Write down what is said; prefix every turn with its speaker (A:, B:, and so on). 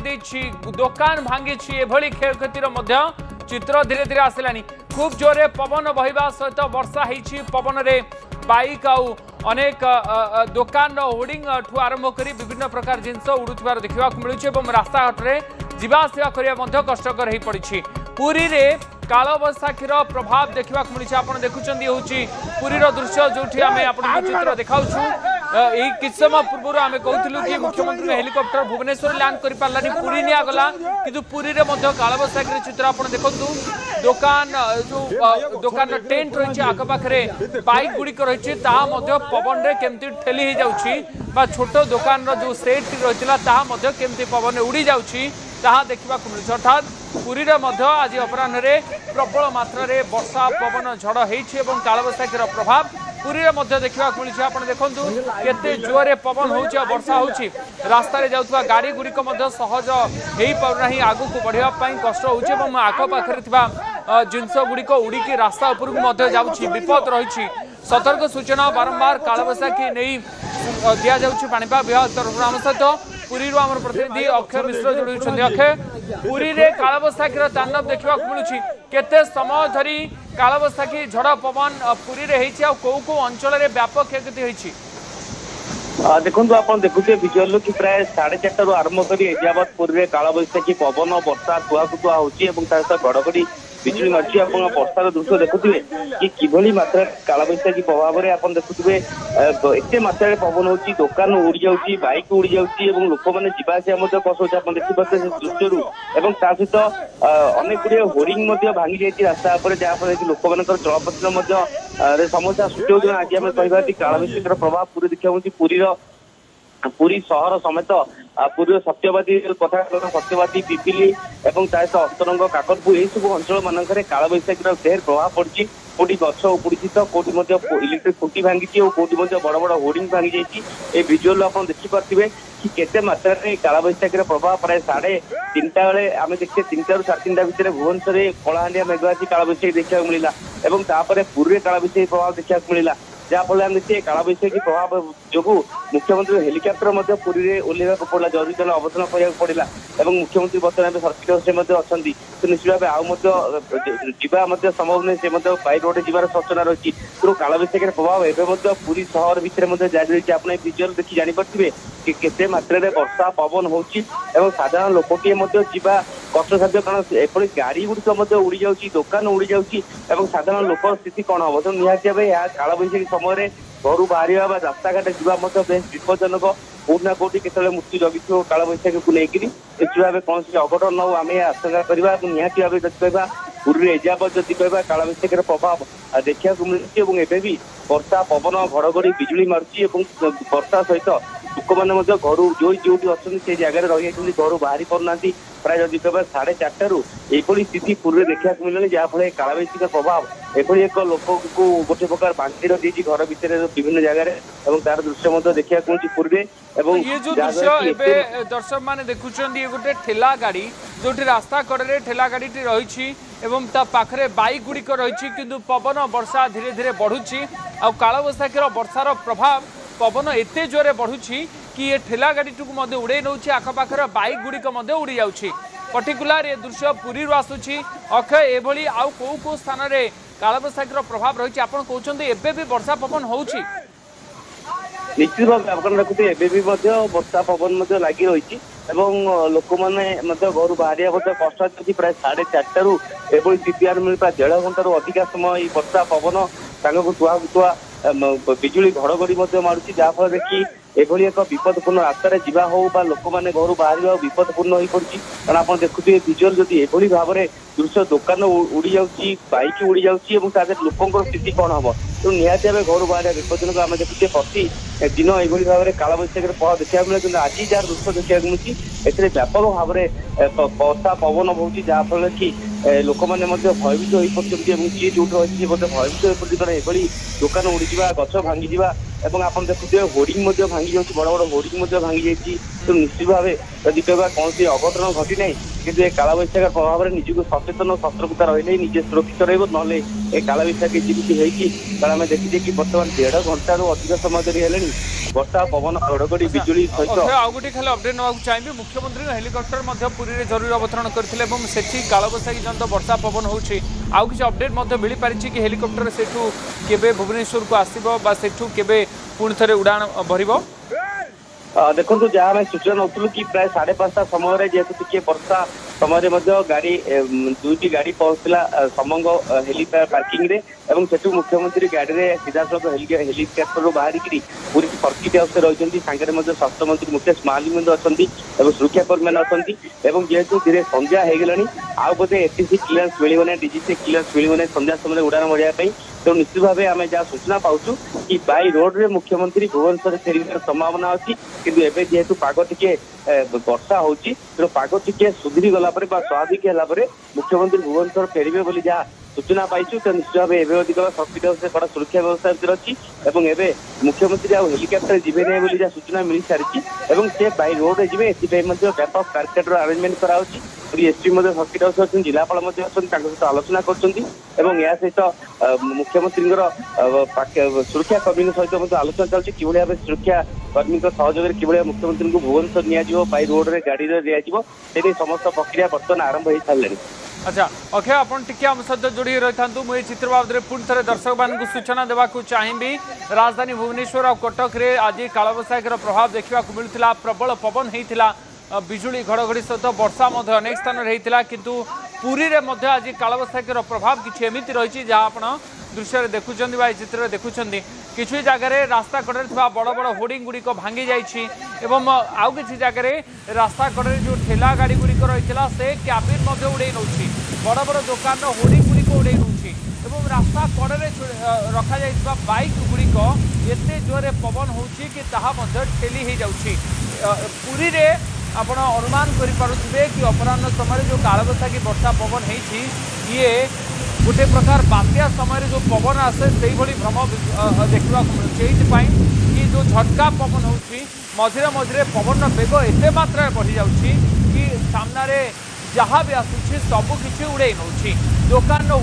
A: ଦେଇଛି, ଦୋକାନ ଭାଙ୍ଗିଛି, ଏଭଳି କ୍ଷୟକ୍ଷତିର ମଧ୍ୟ ଚିତ୍ର ଧୀରେ ଧୀରେ ଆସିଲାଣି। खूब जोरे पवन बहिबा सहित वर्षा होती पवन रे बाइक आउ अनेक दुकान होर्डिंग ठू आरंभ कर विभिन्न प्रकार जिनस उड़ुथिबार देखा मिलूँ। रास्ता घाट में जावासवा करने कष्टकर हो पड़ी। पुरी रे कालबैशाखीर प्रभाव देखा मिली। आप देखुं हूँ पुरीर दृश्य जो आपको चित्र देखा किछ समय पूर्व आम कहूँ कि मुख्यमंत्री हेलिकॉप्टर भुवनेश्वर लैंड कर पारानी पुरी निगला कि पुरी में कालबैशाखी चित्र आप देखु दुकान जो दुकान टेंट रही आखपाखे बाइक गुड़िक रही पवन रे केमती ठेली हो जाऊँगी छोट दुकान जो सेट रही केमती पवन उड़ी जाऊँगी देखा मिलूँ। अर्थात पुरी आज अपराह प्रबल मात्रा वर्षा पवन झड़ हो कालबैशाखीर प्रभाव पुरी में देखा मिली। आप देखु केते जोरे पवन हो वर्षा हो रास्ता जाऊा गाड़ी गुड़िक सहज हो पारना आगू को बढ़ाई कष्ट हो आखपाखे जिनस गुड़िक उड़िकी रास्ता उपरकू जाऊँगी विपद रही। सतर्क सूचना बारंबार कालबैशाखी नहीं दि जाऊँगी पाणीपाग विभाग तरफ। आम सहित पुरी आम प्रतिनिधि अक्षय मिश्र जोड़ी। अक्षय पुरी रे कालबैशाखीर तांडव देखा मिलूँ केते समय धरी कालबैशाखी झड़ पवन पुरी रे होती कौ कौ अंचल व्यापक क्षयक्षति होती
B: देखो आप देखुए विजुअल कि प्राय 4:30 आरंभ कर एजावत पूर्व कालबैशाखी पवन वर्षा कुआकुआ होता घड़घड़ी बिजुली मार्ची आप वर्षार दृश्य देखुए कि किभली मात्रा कालबैशाखी प्रभाव में आप देखुए एत मात्रा पवन हो दुकान उड़ी जाऊँगी बाइक उड़ी जाऊँगी लोक मैंने जावासिया कष्ट आप देखिए दृश्य सहित अनेक गुड़े होर्डिंग भांगी जाती रास्ता जहाँफल कि लोक मान चलप्रचल समस्या सृष्टि हो। आज आम कह कालबैशाखीर प्रभाव पूरी देखा पुरी सहर समेत पूर्व सत्यवादी कथा सत्यवादी पिपिली और सहित अस्तरंग काकटपुर यह सब अंचल मानक कालबैशाखीर ढेर प्रभाव पड़ी। कोटी गछ उपुड़ी तो कोटी इलेक्ट्रिक खुंटी भांगी और कोटी बड़ बड़ होर्डिंग भांगी जाइए। विजुअल आप देखिपे कि केते मात्रा कालबैशाखीर प्रभाव प्राय 3:30 बेले आम देखिए 3टा ରୁ 3:30 भितर भुवनेश्वर कलाहांडिया मेघाची कालबैशाखी देखा मिला और पुरी कालबैशाखी प्रभाव देखा मिला जहाँफल आम देखिए कालबैशाखी प्रभाव जो मुख्यमंत्री हेलिकॉप्टर पुरी ओह्लैवा पड़ा जरूरीकालीन अवसान करा पड़ा और मुख्यमंत्री बर्तमान सर्किट हाउस अच्छा तो निश्चित भाव आउ जा संभव नहीं से बाई रोड जीवार सूचना रही। तेणु कालबैशाखीर प्रभाव एवं पूरी सहर भितर जारी रही। आप विजुअल देखी जापे कि केते मात्रा वर्षा पवन हो साधारण लोकटे जावा कष्टसाध्य कारण एपरी गाड़ी गुड़िक उड़ी जाऊँगी दुकान उड़ी जाऊँगी साधारण लोक स्थिति कौन हम तो निहाती भाव यह कालबैशाखी समय घर बाहर रास्ता घाट जावा बेस विपज्जनक कौट ना कौटी के मृत्यु जगी कालबैशाखी को लेकर निश्चित भाव कौन अघटन न आम आशंका करवा निहाती भाव जब कहवा पूरी एजावत जब कहवा कालबैशाखीर प्रभाव देखा मिलूँ एवं भी वर्षा पवन घड़घड़ी बिजुली मारुची वर्षा सहित लोक मैंने घर जो जो अच्छे से जगह रही घर बाहरी पाना प्राय जब कहवा 4:30 यही स्थिति पूर्व देखा मिलनी जहाँफल कालबैशाखी प्रभाव एभली एक लोक को गोटे प्रकार बांटी रही घर भितर विभिन्न जगह तार दृश्य देखा मिलूँ पूर्व।
A: ये जो दृश्य दर्शक मैंने देखुं ये गोटे ठेला गाड़ी जो रास्ता कड़े ठेला गाड़ी रही पाखे बाइक गुड़िक रही किंतु पवन वर्षा धीरे धीरे बढ़ुची आ कालबैशाखीर वर्षार प्रभाव पवन एते जोरे बढ़ुची कि ये ठेला गाड़ी उड़े नौ आखपाखर बाइक गुड़िक उड़ी जाऊँगी। पर्टिकुलर ये दृश्य पुरी आसूची। अक्षय एभली आउ कौ कौ स्थान में कालबैशाखीर प्रभाव रही आप कहते एबे भी वर्षा पवन होउची
B: निश्चित भाव आप देखते एवं भी वर्षा पवन लगी रही लोक मैंने घर बाहर कष्ट अच्छी प्राय 4:30 एभली स्थिति आरंभ मिली प्राय 1.5 घंटा अधिका समय वर्षा पवन को तुआ बिजुली घड़घड़ी मारुची जहाँफल कि एभली एक विपदपूर्ण रास्तार जा हो लोक मैंने घर बाहर विपदपूर्ण हो पड़ी। कारण आप देखुए विजुअल जदि एभली भाव में दृश्य दुकान उड़ी जाऊँगी बाइक उड़ी जाऊँगी लोकों स्थिति कौन हम तो निहाती भाव घर बाहर विपज्जनक आम देखुचे प्रति दिन यही भाव में कालबैशाखीर प्रभाव देखा मिले कि आज जार दृश्य देखा मिलूँ ए व्यापक भाव में वर्षा पवन हो जहाँफल कि लोक मैंने भयभीत हो पड़ते जी जो रही भयभीत हो पड़ती कारण एभली दुकान उड़ीजा गछ भांगी आप देखुए होर्डिंग भांगी जाऊँगी बड़ बड़ होर्डिंग भांगी जाइए। तो निश्चित भाव जदि कहवा कौन अघटन घटी ना कि कालबैशाखीर प्रभाव में निजक सचेतन सतर्कता रही निजे सुरक्षित रहा कालबैशाखी जीवित होती कारण आम देखिए कि बर्तमान 1.5 घंटा अधिक समय धरी है ବର୍ଷା ପବନ ଘଡଘଡି ବିଜୁଳି ସହିତ
A: ଆଉ गोटे खाली अपडेट नेବାକୁ चाहिए मुख्यमंत्री हेलिकप्टर पुरी में जरूरी अवतरण करते सेठी कालबैशाखी जन वर्षा पवन होउछि आउ किछि अपडेट मिल पारिछि कि हेलिकप्टर सेठू केबे भुवनेश्वर को आसीबो बा सेठू केबे पुणी थरे उड़ान भरिबो।
B: देखो जहाँ आम सूचना नौलु कि प्राय 5:30 समय जेहेतु टी वर्षा समय गाड़ी दुईटी गाड़ी पहुंचला समंग हेलीपैड पार्किंग रे एवं सेठू मुख्यमंत्री गाड़ी में सीधा सड़क हेलीकप्टर बाहर पूरी सर्किट हाउस रही स्वास्थ्य मंत्री मुकेश महालिक अच्छा सुरक्षाकर्मी अच्छा जेहेतु धीरे संध्या हो गलानी आउ बोधे एटीसी क्लीयरेंस मिलना डीजीसी क्लीयरेंस मिलना संध्या समय उड़ान भरिया तो निश्चित भाव आम जहाँ सूचना पाचु कि बाई रोड रे मुख्यमंत्री भुवनेश्वर फेर संभावना अच्छी किंतु एबे जेहेतु पाग टिके वर्षा होची तेणु पाग टिके सुधरी गला स्वाभाविक है मुख्यमंत्री भुवनेश्वर फेरबे बोली जहाँ सूचना पाइछु तो निश्चित भाव एवं अधिक सर्किट हाउस कड़ा सुरक्षा व्यवस्था भर अच्छी एवं मुख्यमंत्री आ हेलिकप्टर जीवे नहीं बोली जहाँ सूचना मिल सारी से बाई रोड जी व्यापक बैरिकेड आरेंजमेंट कराई पूरी एसपी सर्किट हाउस अच्छे जिलापाल सहित आलोचना कर सहित मुख्यमंत्री सुरक्षा कर्मी सहित आलोचना चलती कि भाव सुरक्षा कर्मी सहयोग कि मुख्यमंत्री को भुवनेश्वर निया बाई रोड रे गाड़ी दिया समस्त प्रक्रिया बर्तमान आरंभ हो सारे।
A: अच्छा अक्षय आपन टिके हम सहित जोड़ी रही था मुझे चित्र बाबद पुणी थे दर्शक मान सूचना देवाक चाहिए राजधानी भुवनेश्वर और कटक रे आज कालबैशाखीर प्रभाव देखा मिलूला प्रबल पवन होता बिजुली घड़घड़ी सहित वर्षा अनेक स्थान होता किंतु पुरी रे आज कालबैशाखीर प्रभाव किसी एमती रही जहाँ आप दृश्य देखुं चित्र देखुं किसी जगह रास्ता कड़े बड़ बड़ होर्डिंग गुड़िक भांगी जाइए आउ कि जगह रास्ता कड़े जो ठेला गाड़ी गुड़िक रही से क्याबिन उड़े नौ बड़ बड़ दुकान होर्डिंग गुड़िक उड़े नौ रास्ता कड़े रखा जाइए बाइक गुड़िक एते जोरे पवन होची कि ठेली हो जाउछि पुरी रे आपण अनुमान करिपारुथिबे कि अपराह्न समय जो कालबैशाखी वर्षा पवन होती ये गोटे प्रकार बात्या समय जो पवन आसे से भ्रम देखा मिलूँ कि जो झटका पवन होची मझिरे मझिरे पवन बेग एते मात्रा बढ़ी जाउछि कि सामने जहाँ भी आसुछि सबकिछि उड़े नौछि दुकान